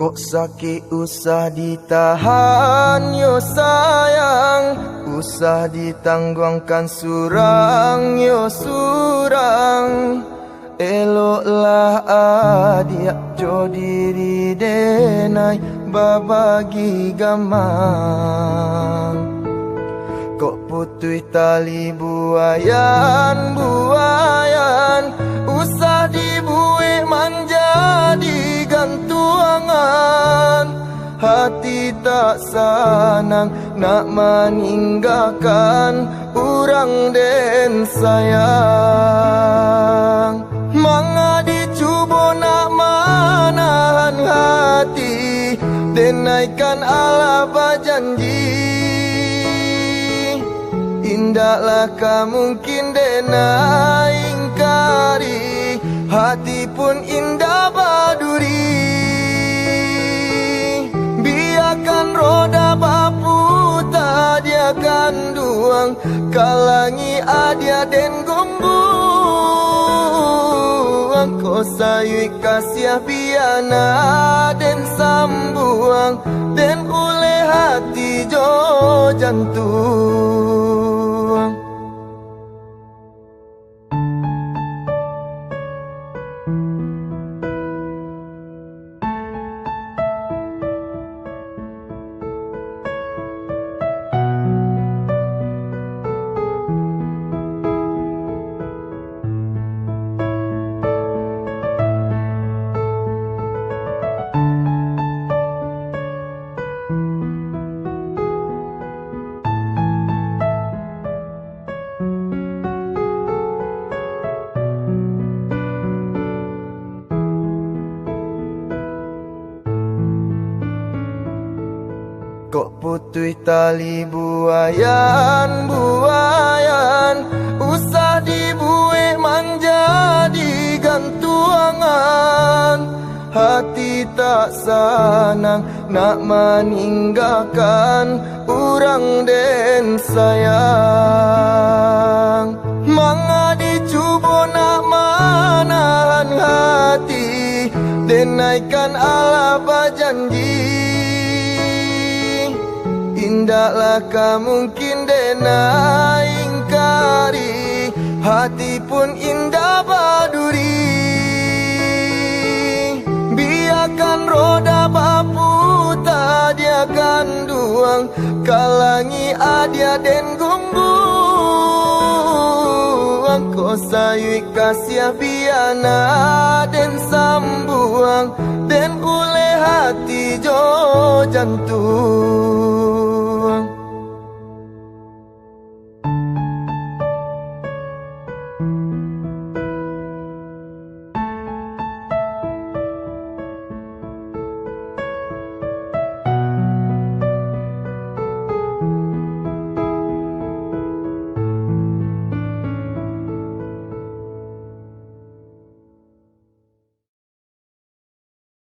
Kok sakit usah ditahan yo sayang, usah ditangguhkan surang yo surang. Eloklah adik jo diri denai babagi gamang. Kok putui tali buayan buayan, usah dibuik manja di gantuangan. Hati tak sanang nak meninggalkan urang den sayang. Manga dicuba nak manahan hati, denaikan ala berjanji. Indahlah mungkin denai ingkari, hati pun indah baduri. Biarkan roda baputar dia akan duang, kalangi adia den gombuang. Kau sayui kasih biana den sambuang, den oleh hati jo jantung. Kok putui tali buayan buayan, usah dibuik manja di gantuangan. Hati tak sanang nak meninggalkan urang den sayang. Manga dicuba nak manahan hati, denaikan ala berjanji. Indahlah mungkin denai ingkari, hati pun indah baduri. Biarkan roda baputar dia akan duang, kalangi adia den gombuang. Kau sayui kasih biana den sambuang, den oleh hati jo jantung.